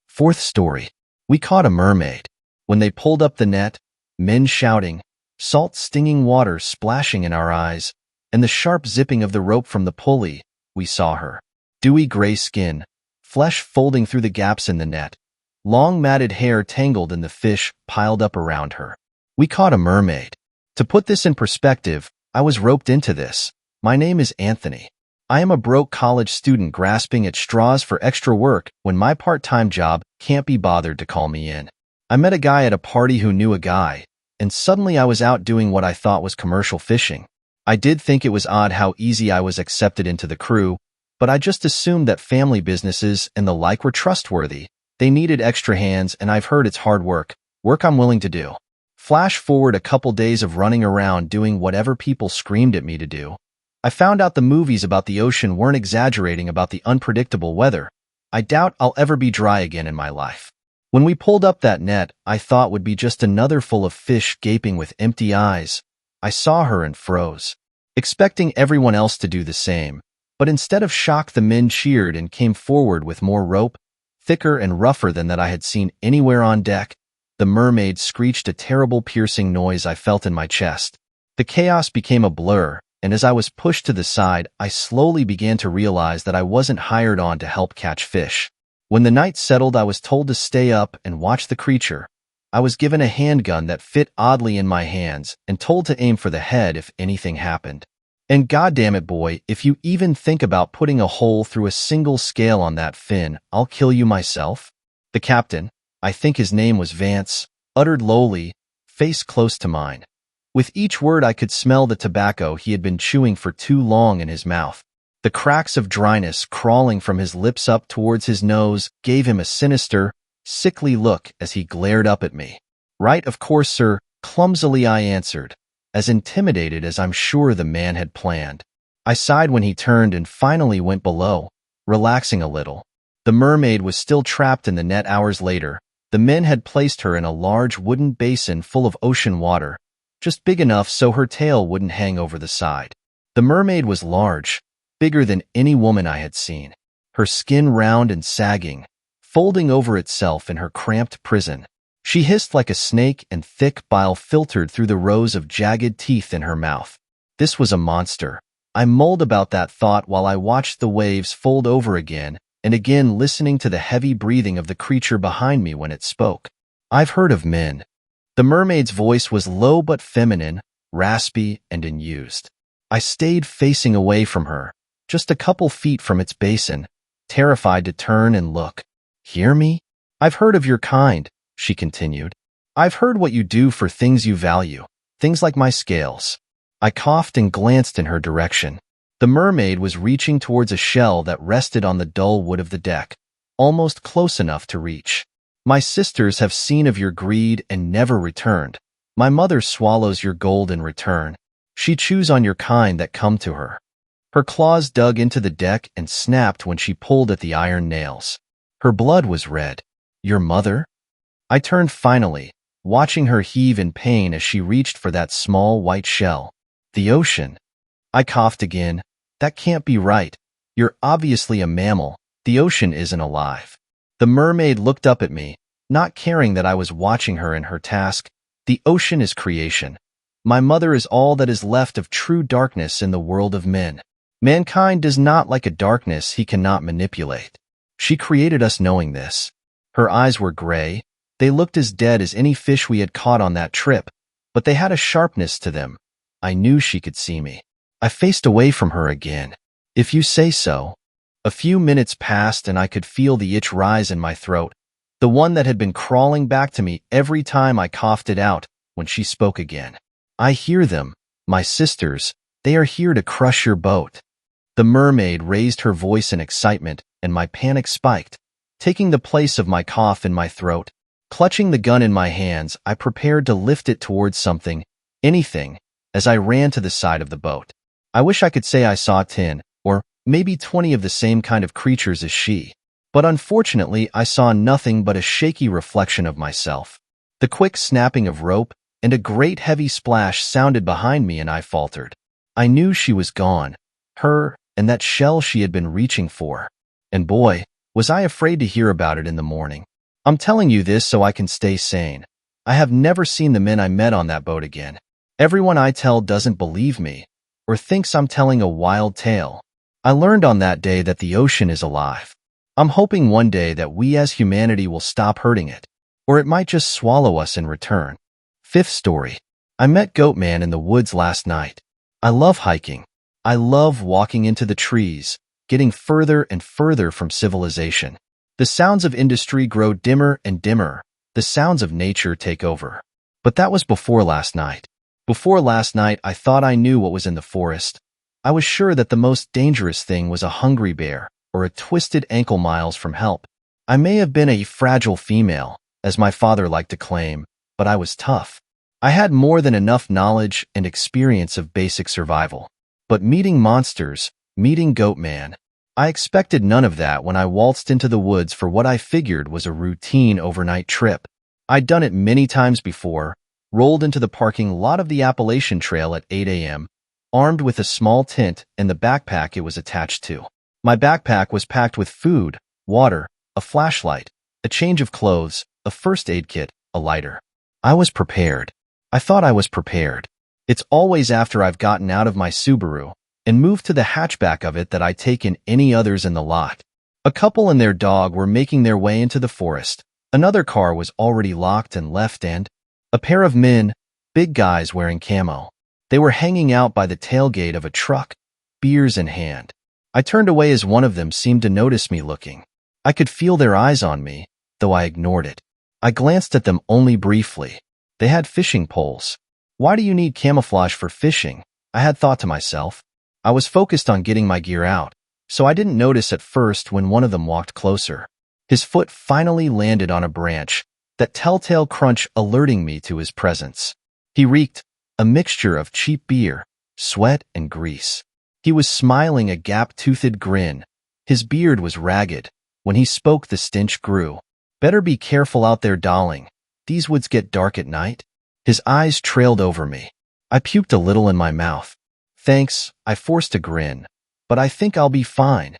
Fourth story. We caught a mermaid. When they pulled up the net, men shouting, salt stinging water splashing in our eyes, and the sharp zipping of the rope from the pulley, we saw her. Dewy gray skin, flesh folding through the gaps in the net, long matted hair tangled in the fish piled up around her. We caught a mermaid. To put this in perspective, I was roped into this. My name is Anthony. I am a broke college student grasping at straws for extra work when my part-time job can't be bothered to call me in. I met a guy at a party who knew a guy, and suddenly I was out doing what I thought was commercial fishing. I did think it was odd how easy I was accepted into the crew, but I just assumed that family businesses and the like were trustworthy. They needed extra hands, and I've heard it's hard work I'm willing to do. Flash forward a couple days of running around doing whatever people screamed at me to do. I found out the movies about the ocean weren't exaggerating about the unpredictable weather. I doubt I'll ever be dry again in my life. When we pulled up that net I thought would be just another full of fish gaping with empty eyes, I saw her and froze, expecting everyone else to do the same. But instead of shock, the men cheered and came forward with more rope, thicker and rougher than that I had seen anywhere on deck. The mermaid screeched a terrible piercing noise I felt in my chest. The chaos became a blur, and as I was pushed to the side, I slowly began to realize that I wasn't hired on to help catch fish. When the night settled, I was told to stay up and watch the creature. I was given a handgun that fit oddly in my hands and told to aim for the head if anything happened. And goddamn it, boy, if you even think about putting a hole through a single scale on that fin, I'll kill you myself. The captain, I think his name was Vance, uttered lowly, face close to mine. With each word I could smell the tobacco he had been chewing for too long in his mouth. The cracks of dryness crawling from his lips up towards his nose gave him a sinister, sickly look as he glared up at me. Right, of course, sir, clumsily I answered, as intimidated as I'm sure the man had planned. I sighed when he turned and finally went below, relaxing a little. The mermaid was still trapped in the net hours later. The men had placed her in a large wooden basin full of ocean water, just big enough so her tail wouldn't hang over the side. The mermaid was large, bigger than any woman I had seen, her skin round and sagging, folding over itself in her cramped prison. She hissed like a snake and thick bile filtered through the rows of jagged teeth in her mouth. This was a monster. I mulled about that thought while I watched the waves fold over again and again, listening to the heavy breathing of the creature behind me when it spoke. I've heard of men. The mermaid's voice was low but feminine, raspy and unused. I stayed facing away from her, just a couple feet from its basin, terrified to turn and look. Hear me? I've heard of your kind, she continued. I've heard what you do for things you value, things like my scales. I coughed and glanced in her direction. The mermaid was reaching towards a shell that rested on the dull wood of the deck, almost close enough to reach. My sisters have seen of your greed and never returned. My mother swallows your gold in return. She chews on your kind that come to her. Her claws dug into the deck and snapped when she pulled at the iron nails. Her blood was red. Your mother? I turned finally, watching her heave in pain as she reached for that small white shell. The ocean. I coughed again. That can't be right. You're obviously a mammal. The ocean isn't alive. The mermaid looked up at me, not caring that I was watching her in her task. The ocean is creation. My mother is all that is left of true darkness in the world of men. Mankind does not like a darkness he cannot manipulate. She created us knowing this. Her eyes were gray. They looked as dead as any fish we had caught on that trip, but they had a sharpness to them. I knew she could see me. I faced away from her again. If you say so. A few minutes passed and I could feel the itch rise in my throat, the one that had been crawling back to me every time I coughed it out when she spoke again. I hear them, my sisters. They are here to crush your boat. The mermaid raised her voice in excitement, and my panic spiked, taking the place of my cough in my throat. Clutching the gun in my hands, I prepared to lift it towards something, anything, as I ran to the side of the boat. I wish I could say I saw 10, or maybe 20 of the same kind of creatures as she. But unfortunately, I saw nothing but a shaky reflection of myself. The quick snapping of rope and a great heavy splash sounded behind me and I faltered. I knew she was gone, her and that shell she had been reaching for. And boy, was I afraid to hear about it in the morning. I'm telling you this so I can stay sane. I have never seen the men I met on that boat again. Everyone I tell doesn't believe me, or thinks I'm telling a wild tale. I learned on that day that the ocean is alive. I'm hoping one day that we as humanity will stop hurting it, or it might just swallow us in return. Fifth story. I met Goatman in the woods last night. I love hiking. I love walking into the trees, getting further and further from civilization. The sounds of industry grow dimmer and dimmer. The sounds of nature take over. But that was before last night. Before last night, I thought I knew what was in the forest. I was sure that the most dangerous thing was a hungry bear or a twisted ankle miles from help. I may have been a fragile female, as my father liked to claim, but I was tough. I had more than enough knowledge and experience of basic survival. But meeting monsters, meeting Goatman, I expected none of that when I waltzed into the woods for what I figured was a routine overnight trip. I'd done it many times before, rolled into the parking lot of the Appalachian Trail at 8 a.m., armed with a small tent and the backpack it was attached to. My backpack was packed with food, water, a flashlight, a change of clothes, a first aid kit, a lighter. I was prepared. I thought I was prepared. It's always after I've gotten out of my Subaru and moved to the hatchback of it that I take in any others in the lot. A couple and their dog were making their way into the forest. Another car was already locked and left, and a pair of men, big guys wearing camo. They were hanging out by the tailgate of a truck, beers in hand. I turned away as one of them seemed to notice me looking. I could feel their eyes on me, though I ignored it. I glanced at them only briefly. They had fishing poles. Why do you need camouflage for fishing? I had thought to myself. I was focused on getting my gear out, so I didn't notice at first when one of them walked closer. His foot finally landed on a branch, that telltale crunch alerting me to his presence. He reeked, a mixture of cheap beer, sweat, and grease. He was smiling a gap-toothed grin. His beard was ragged. When he spoke, the stench grew. Better be careful out there, darling. These woods get dark at night. His eyes trailed over me. I puked a little in my mouth. Thanks, I forced a grin. But I think I'll be fine.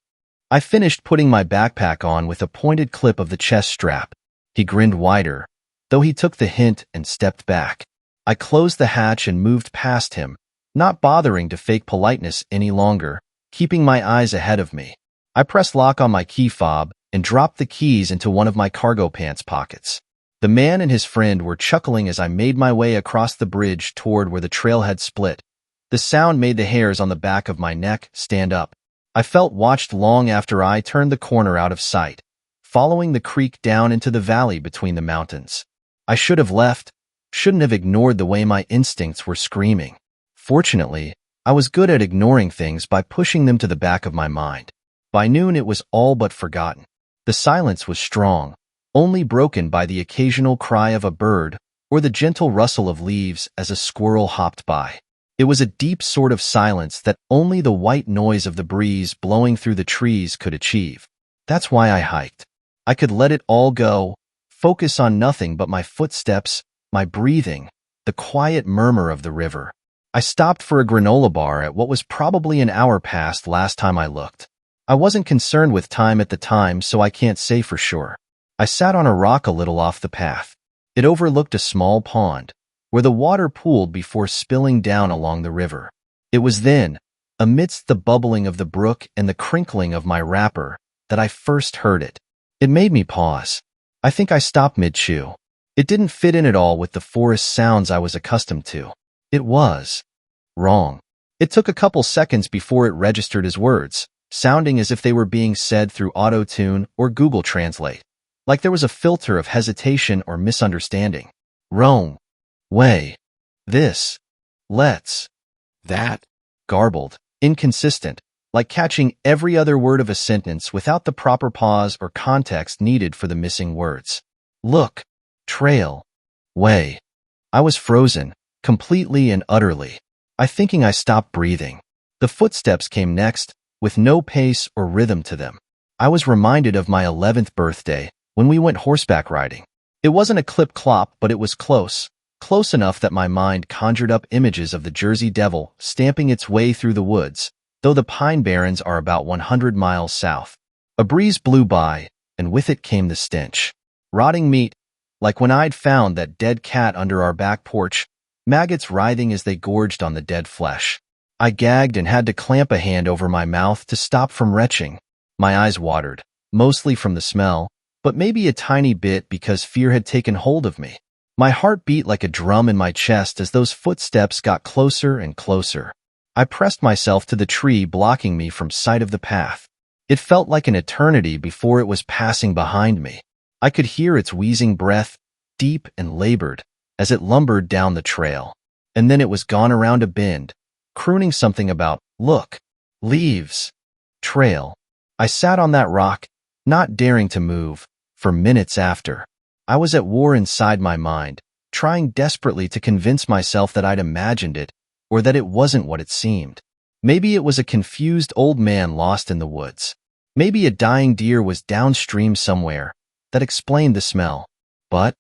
I finished putting my backpack on with a pointed clip of the chest strap. He grinned wider, though he took the hint and stepped back. I closed the hatch and moved past him, not bothering to fake politeness any longer, keeping my eyes ahead of me. I pressed lock on my key fob and dropped the keys into one of my cargo pants pockets. The man and his friend were chuckling as I made my way across the bridge toward where the trailhead split. The sound made the hairs on the back of my neck stand up. I felt watched long after I turned the corner out of sight, following the creek down into the valley between the mountains. I should have left, shouldn't have ignored the way my instincts were screaming. Fortunately, I was good at ignoring things by pushing them to the back of my mind. By noon it was all but forgotten. The silence was strong, only broken by the occasional cry of a bird or the gentle rustle of leaves as a squirrel hopped by. It was a deep sort of silence that only the white noise of the breeze blowing through the trees could achieve. That's why I hiked. I could let it all go, focus on nothing but my footsteps, my breathing, the quiet murmur of the river. I stopped for a granola bar at what was probably an hour past last time I looked. I wasn't concerned with time at the time, so I can't say for sure. I sat on a rock a little off the path. It overlooked a small pond, where the water pooled before spilling down along the river. It was then, amidst the bubbling of the brook and the crinkling of my wrapper, that I first heard it. It made me pause. I think I stopped mid-chew. It didn't fit in at all with the forest sounds I was accustomed to. It was wrong. It took a couple seconds before it registered as words, sounding as if they were being said through auto-tune or Google Translate, like there was a filter of hesitation or misunderstanding. Wrong. Way. This. Let's. That. Garbled. Inconsistent. Like catching every other word of a sentence without the proper pause or context needed for the missing words. Look. Trail. Way. I was frozen, completely and utterly. I stopped breathing. The footsteps came next, with no pace or rhythm to them. I was reminded of my 11th birthday, when we went horseback riding. It wasn't a clip-clop, but it was close. Close enough that my mind conjured up images of the Jersey Devil stamping its way through the woods, though the Pine Barrens are about 100 miles south. A breeze blew by, and with it came the stench. Rotting meat, like when I'd found that dead cat under our back porch, maggots writhing as they gorged on the dead flesh. I gagged and had to clamp a hand over my mouth to stop from retching. My eyes watered, mostly from the smell, but maybe a tiny bit because fear had taken hold of me. My heart beat like a drum in my chest as those footsteps got closer and closer. I pressed myself to the tree blocking me from sight of the path. It felt like an eternity before it was passing behind me. I could hear its wheezing breath, deep and labored, as it lumbered down the trail. And then it was gone around a bend, crooning something about, look, leaves, trail. I sat on that rock, not daring to move, for minutes after. I was at war inside my mind, trying desperately to convince myself that I'd imagined it, or that it wasn't what it seemed. Maybe it was a confused old man lost in the woods. Maybe a dying deer was downstream somewhere. That explained the smell. But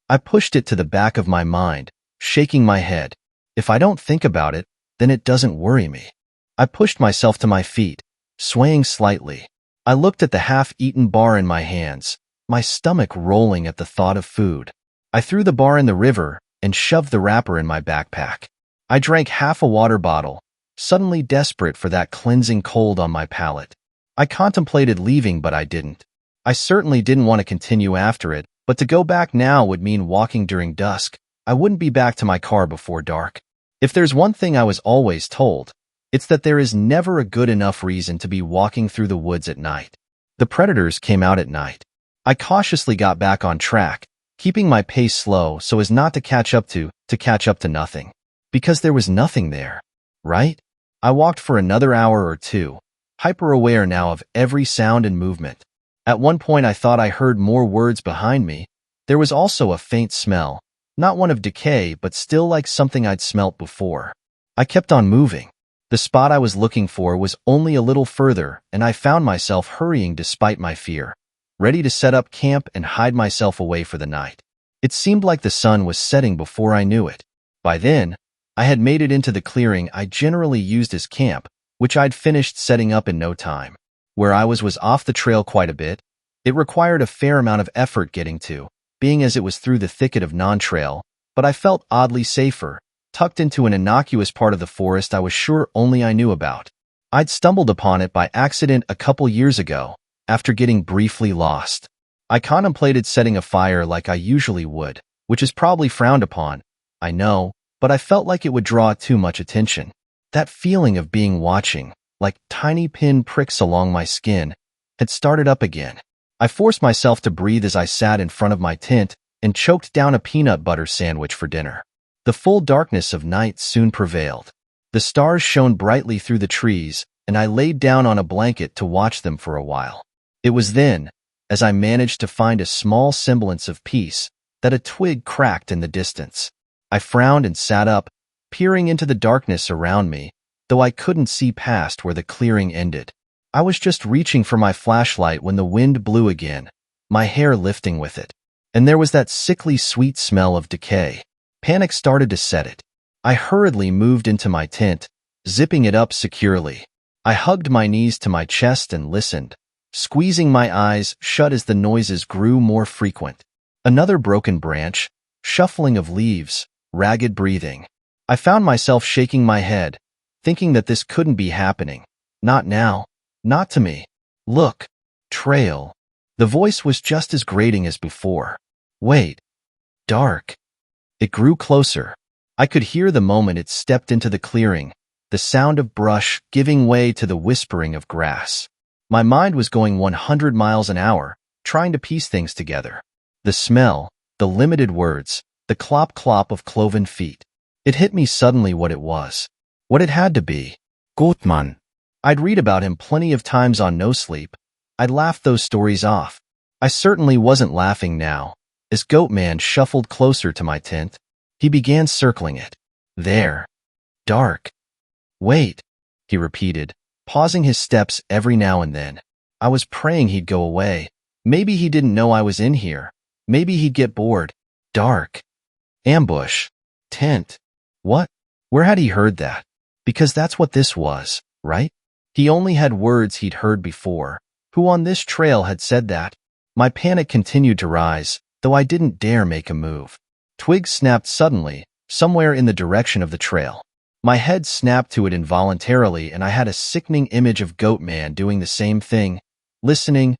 I pushed it to the back of my mind, shaking my head. If I don't think about it, then it doesn't worry me. I pushed myself to my feet, swaying slightly. I looked at the half-eaten bar in my hands, my stomach rolling at the thought of food. I threw the bar in the river and shoved the wrapper in my backpack. I drank half a water bottle, suddenly desperate for that cleansing cold on my palate. I contemplated leaving, but I didn't. I certainly didn't want to continue after it, but to go back now would mean walking during dusk. I wouldn't be back to my car before dark. If there's one thing I was always told, it's that there is never a good enough reason to be walking through the woods at night. The predators came out at night. I cautiously got back on track, keeping my pace slow so as not to catch up to nothing. Because there was nothing there, right? I walked for another hour or two, hyper-aware now of every sound and movement. At one point I thought I heard more words behind me. There was also a faint smell, not one of decay, but still like something I'd smelt before. I kept on moving. The spot I was looking for was only a little further, and I found myself hurrying despite my fear, ready to set up camp and hide myself away for the night. It seemed like the sun was setting before I knew it. By then, I had made it into the clearing I generally used as camp, which I'd finished setting up in no time. Where I was off the trail quite a bit. It required a fair amount of effort getting to, being as it was through the thicket of non-trail, but I felt oddly safer, tucked into an innocuous part of the forest I was sure only I knew about. I'd stumbled upon it by accident a couple years ago, after getting briefly lost. I contemplated setting a fire like I usually would, which is probably frowned upon, I know, but I felt like it would draw too much attention. That feeling of being watching, like tiny pin pricks along my skin, had started up again. I forced myself to breathe as I sat in front of my tent and choked down a peanut butter sandwich for dinner. The full darkness of night soon prevailed. The stars shone brightly through the trees, and I laid down on a blanket to watch them for a while. It was then, as I managed to find a small semblance of peace, that a twig cracked in the distance. I frowned and sat up, peering into the darkness around me, though I couldn't see past where the clearing ended. I was just reaching for my flashlight when the wind blew again, my hair lifting with it. And there was that sickly sweet smell of decay. Panic started to set it. I hurriedly moved into my tent, zipping it up securely. I hugged my knees to my chest and listened, squeezing my eyes shut as the noises grew more frequent. Another broken branch, shuffling of leaves, ragged breathing. I found myself shaking my head, thinking that this couldn't be happening. Not now. Not to me. Look. Trail. The voice was just as grating as before. Wait. Dark. It grew closer. I could hear the moment it stepped into the clearing, the sound of brush giving way to the whispering of grass. My mind was going 100 miles an hour, trying to piece things together. The smell, the limited words, the clop-clop of cloven feet. It hit me suddenly what it was. What it had to be. Goatman. I'd read about him plenty of times on No Sleep. I'd laughed those stories off. I certainly wasn't laughing now. As Goatman shuffled closer to my tent, he began circling it. There. Dark. Wait, he repeated, pausing his steps every now and then. I was praying he'd go away. Maybe he didn't know I was in here. Maybe he'd get bored. Dark. Ambush. Tent. What? Where had he heard that? Because that's what this was, right? He only had words he'd heard before. Who on this trail had said that? My panic continued to rise, though I didn't dare make a move. Twigs snapped suddenly, somewhere in the direction of the trail. My head snapped to it involuntarily, and I had a sickening image of Goatman doing the same thing, listening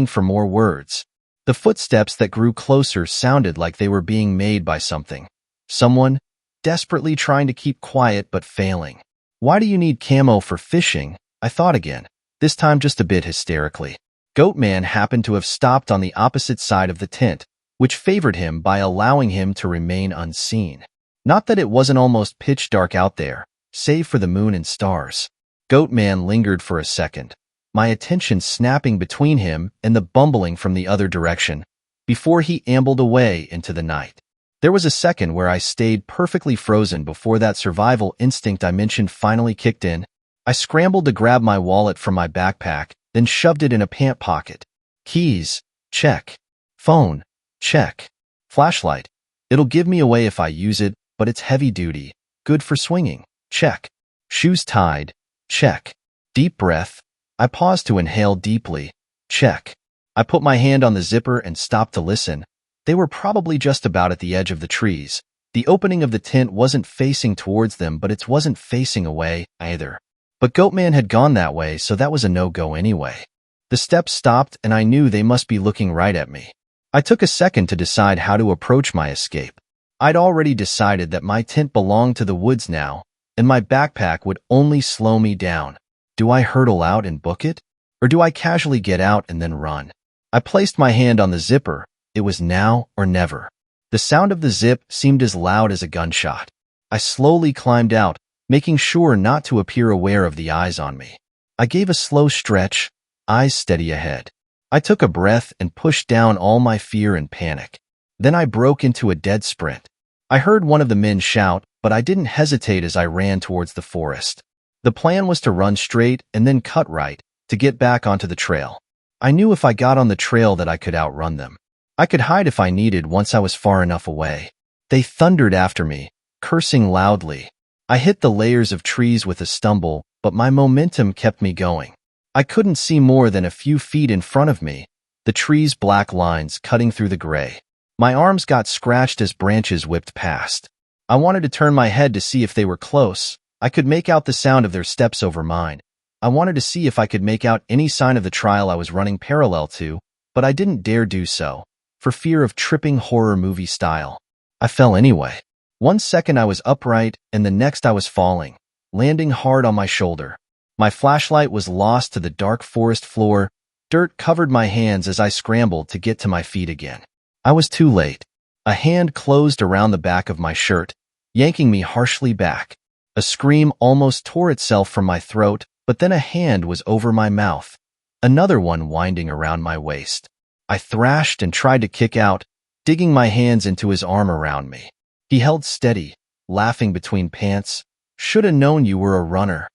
for more words. The footsteps that grew closer sounded like they were being made by something. Someone, desperately trying to keep quiet but failing. Why do you need camo for fishing? I thought again, this time just a bit hysterically. Goatman happened to have stopped on the opposite side of the tent, which favored him by allowing him to remain unseen. Not that it wasn't almost pitch dark out there, save for the moon and stars. Goatman lingered for a second, my attention snapping between him and the bumbling from the other direction, before he ambled away into the night. There was a second where I stayed perfectly frozen before that survival instinct I mentioned finally kicked in. I scrambled to grab my wallet from my backpack, then shoved it in a pant pocket. Keys, check. Phone, check. Flashlight. It'll give me away if I use it, but it's heavy duty. Good for swinging. Check. Shoes tied. Check. Deep breath. I paused to inhale deeply. Check. I put my hand on the zipper and stopped to listen, They were probably just about at the edge of the trees. The opening of the tent wasn't facing towards them, but it wasn't facing away either. But Goatman had gone that way, so that was a no-go anyway. The steps stopped, and I knew they must be looking right at me. I took a second to decide how to approach my escape. I'd already decided that my tent belonged to the woods now, and my backpack would only slow me down. Do I hurtle out and book it? Or do I casually get out and then run? I placed my hand on the zipper. It was now or never. The sound of the zip seemed as loud as a gunshot. I slowly climbed out, making sure not to appear aware of the eyes on me. I gave a slow stretch, eyes steady ahead. I took a breath and pushed down all my fear and panic. Then I broke into a dead sprint. I heard one of the men shout, but I didn't hesitate as I ran towards the forest. The plan was to run straight and then cut right to get back onto the trail. I knew if I got on the trail that I could outrun them. I could hide if I needed once I was far enough away. They thundered after me, cursing loudly. I hit the layers of trees with a stumble, but my momentum kept me going. I couldn't see more than a few feet in front of me, the trees' black lines cutting through the gray. My arms got scratched as branches whipped past. I wanted to turn my head to see if they were close. I could make out the sound of their steps over mine. I wanted to see if I could make out any sign of the trail I was running parallel to, but I didn't dare do so, for fear of tripping horror movie style. I fell anyway. 1 second I was upright, and the next I was falling, landing hard on my shoulder. My flashlight was lost to the dark forest floor. Dirt covered my hands as I scrambled to get to my feet again. I was too late. A hand closed around the back of my shirt, yanking me harshly back. A scream almost tore itself from my throat, but then a hand was over my mouth, another one winding around my waist. I thrashed and tried to kick out, digging my hands into his arm around me. He held steady, laughing between pants. Shoulda known you were a runner.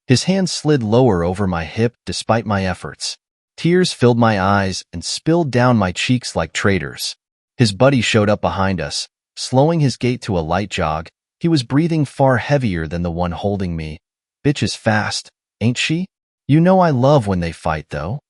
His hand slid lower over my hip despite my efforts. Tears filled my eyes and spilled down my cheeks like traitors. His buddy showed up behind us, slowing his gait to a light jog. He was breathing far heavier than the one holding me. Bitch is fast, ain't she? You know I love when they fight, though.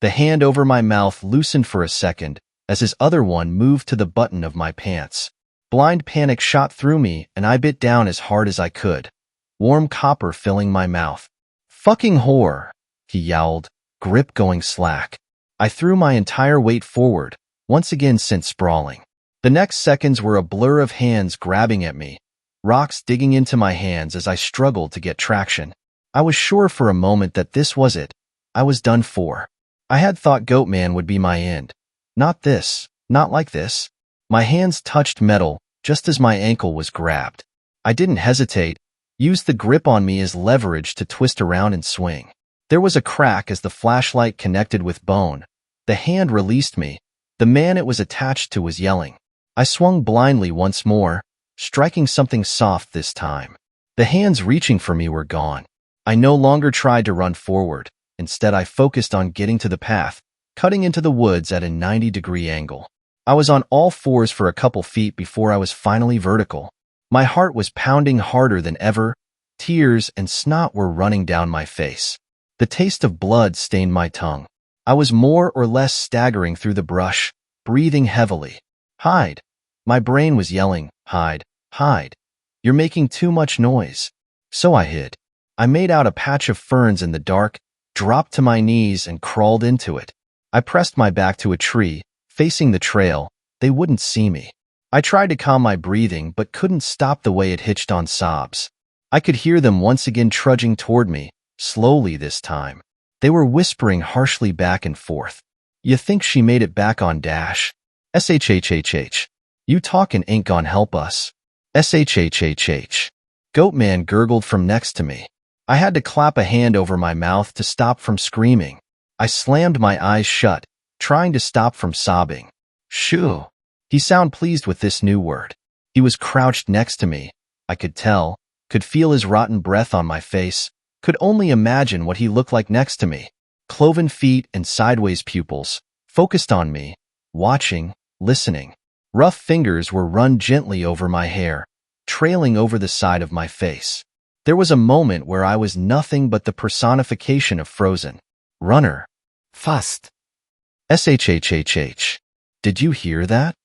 The hand over my mouth loosened for a second as his other one moved to the button of my pants. Blind panic shot through me, and I bit down as hard as I could. Warm copper filling my mouth. Fucking whore, he yowled, grip going slack. I threw my entire weight forward, once again sent sprawling. The next seconds were a blur of hands grabbing at me, rocks digging into my hands as I struggled to get traction. I was sure for a moment that this was it. I was done for. I had thought Goatman would be my end. Not this, not like this. My hands touched metal just as my ankle was grabbed. I didn't hesitate, used the grip on me as leverage to twist around and swing. There was a crack as the flashlight connected with bone. The hand released me. The man it was attached to was yelling. I swung blindly once more, striking something soft this time. The hands reaching for me were gone. I no longer tried to run forward. Instead, I focused on getting to the path, cutting into the woods at a 90-degree angle. I was on all fours for a couple feet before I was finally vertical. My heart was pounding harder than ever. Tears and snot were running down my face. The taste of blood stained my tongue. I was more or less staggering through the brush, breathing heavily. Hide. My brain was yelling, hide, hide. You're making too much noise. So I hid. I made out a patch of ferns in the dark, dropped to my knees and crawled into it. I pressed my back to a tree, facing the trail. They wouldn't see me. I tried to calm my breathing but couldn't stop the way it hitched on sobs. I could hear them once again trudging toward me, slowly this time. They were whispering harshly back and forth. You think she made it back on Dash? SHHHH. You talkin' ain't gon' help us. SHHHH. Goatman gurgled from next to me. I had to clap a hand over my mouth to stop from screaming. I slammed my eyes shut, trying to stop from sobbing. Shoo. He sounded pleased with this new word. He was crouched next to me. I could tell, could feel his rotten breath on my face, could only imagine what he looked like next to me. Cloven feet and sideways pupils, focused on me, watching, listening. Rough fingers were run gently over my hair, trailing over the side of my face. There was a moment where I was nothing but the personification of Frozen. Runner. Fast. SHHHH. Did you hear that?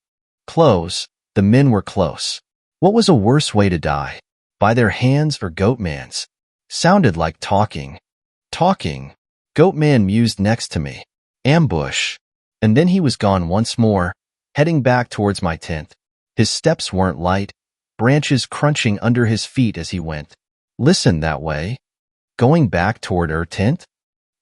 Close. The men were close. What was a worse way to die? By their hands or Goatman's? Sounded like talking. Talking. Goatman mused next to me. Ambush. And then he was gone once more, heading back towards my tent. His steps weren't light, branches crunching under his feet as he went. Listen, that way. Going back toward her tent?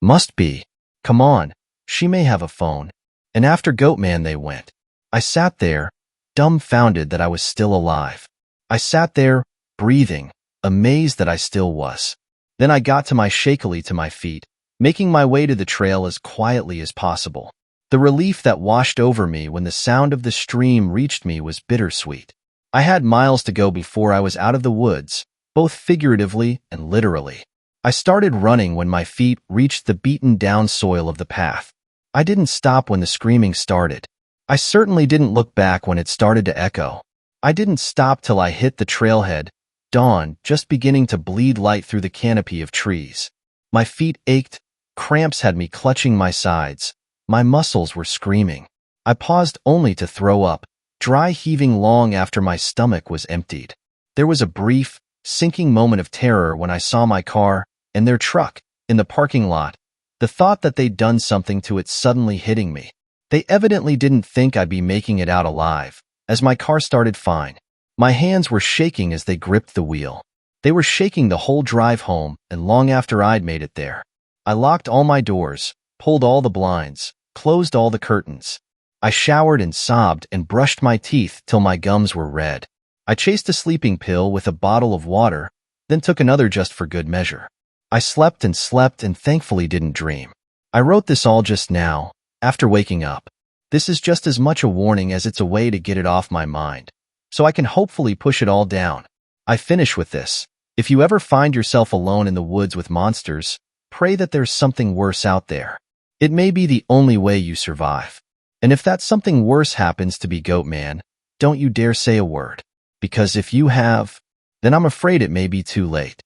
Must be. Come on, she may have a phone. And after Goatman they went. I sat there, dumbfounded that I was still alive. I sat there, breathing, amazed that I still was. Then I got shakily to my feet, making my way to the trail as quietly as possible. The relief that washed over me when the sound of the stream reached me was bittersweet. I had miles to go before I was out of the woods, both figuratively and literally. I started running when my feet reached the beaten-down soil of the path. I didn't stop when the screaming started. I certainly didn't look back when it started to echo. I didn't stop till I hit the trailhead, dawn just beginning to bleed light through the canopy of trees. My feet ached, cramps had me clutching my sides. My muscles were screaming. I paused only to throw up, dry heaving long after my stomach was emptied. There was a brief, sinking moment of terror when I saw my car and their truck in the parking lot, the thought that they'd done something to it suddenly hitting me. They evidently didn't think I'd be making it out alive, as my car started fine. My hands were shaking as they gripped the wheel. They were shaking the whole drive home and long after I'd made it there. I locked all my doors, pulled all the blinds, closed all the curtains. I showered and sobbed and brushed my teeth till my gums were red. I chased a sleeping pill with a bottle of water, then took another just for good measure. I slept and thankfully didn't dream. I wrote this all just now, after waking up. This is just as much a warning as it's a way to get it off my mind, so I can hopefully push it all down. I finish with this. If you ever find yourself alone in the woods with monsters, pray that there's something worse out there. It may be the only way you survive. And if that something worse happens to be Goatman, don't you dare say a word. Because if you have, then I'm afraid it may be too late.